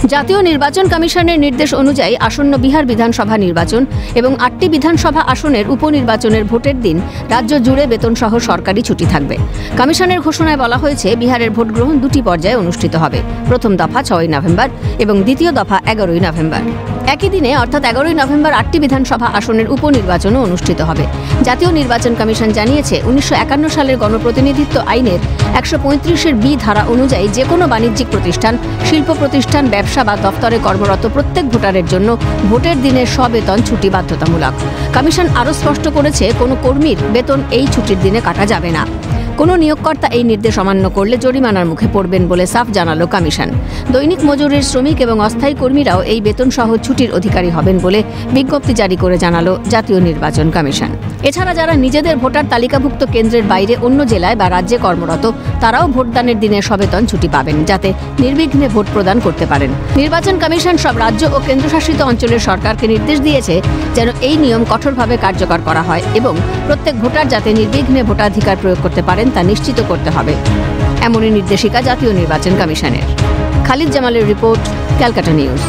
জাতীয় নির্বাচন কমিশনের নির্দেশ অনুযায়ী আসন্ন বিহার বিধানসভা নির্বাচন এবং ৮টি বিধানসভা আসনের উপনির্বাচনের ভোটের দিন রাজ্য জুড়ে বেতনসহ সরকারি ছুটি থাকবে। কমিশনের ঘোষণায় বলা হয়েছে, বিহারের ভোট গ্রহণ দুটি পর্যায়ে অনুষ্ঠিত হবে। প্রথম দফা ৬ নভেম্বর এবং দ্বিতীয় দফা ১১ নভেম্বর। একই দিনে অর্থাৎ ১১ নভেম্বর ৮টি বিধানসভা আসনের উপনির্বাচনও অনুষ্ঠিত হবে। জাতীয় নির্বাচন কমিশন জানিয়েছে, ১৯৫১ সালের গণপ্রতিনিধিত্ব আইনের ১৩৫ বি ধারা অনুযায়ী যে কোনো বাণিজ্যিক প্রতিষ্ঠান, শিল্প প্রতিষ্ঠান, ব্যবসা বা দফতরে কর্মরত প্রত্যেক ভোটারের জন্য ভোটের দিনের সবেতন ছুটি বাধ্যতামূলক। কমিশন আরও স্পষ্ট করেছে, কোনো কর্মীর বেতন এই ছুটির দিনে কাটা যাবে না। কোনো নিয়োগকর্তা এই নির্দেশ অমান্য করলে জরিমানার মুখে পড়বেন বলে সাফ জানালো কমিশন। দৈনিক মজুরির শ্রমিক এবং অস্থায়ী কর্মীরাও এই বেতনসহ ছুটির অধিকারী হবেন বলে বিজ্ঞপ্তি জারি করে জানালো জাতীয় নির্বাচন কমিশন। এছাড়া যারা নিজেদের ভোটার তালিকাভুক্ত কেন্দ্রের বাইরে অন্য জেলায় বা রাজ্যে কর্মরত, তারাও ভোটদানের দিনে সবেতন ছুটি পাবেন, যাতে নির্বিঘ্নে ভোট প্রদান করতে পারেন। নির্বাচন কমিশন সব রাজ্য ও কেন্দ্রশাসিত অঞ্চলের সরকারকে নির্দেশ দিয়েছে যেন এই নিয়ম কঠোরভাবে কার্যকর করা হয় এবং প্রত্যেক ভোটার যাতে নির্বিঘ্নে ভোটাধিকার প্রয়োগ করতে পারেন তা নিশ্চিত করতে হবে, এমনই নির্দেশিকা জাতীয় নির্বাচন কমিশনের। খালিদ জামালের রিপোর্ট, ক্যালকাটা নিউজ।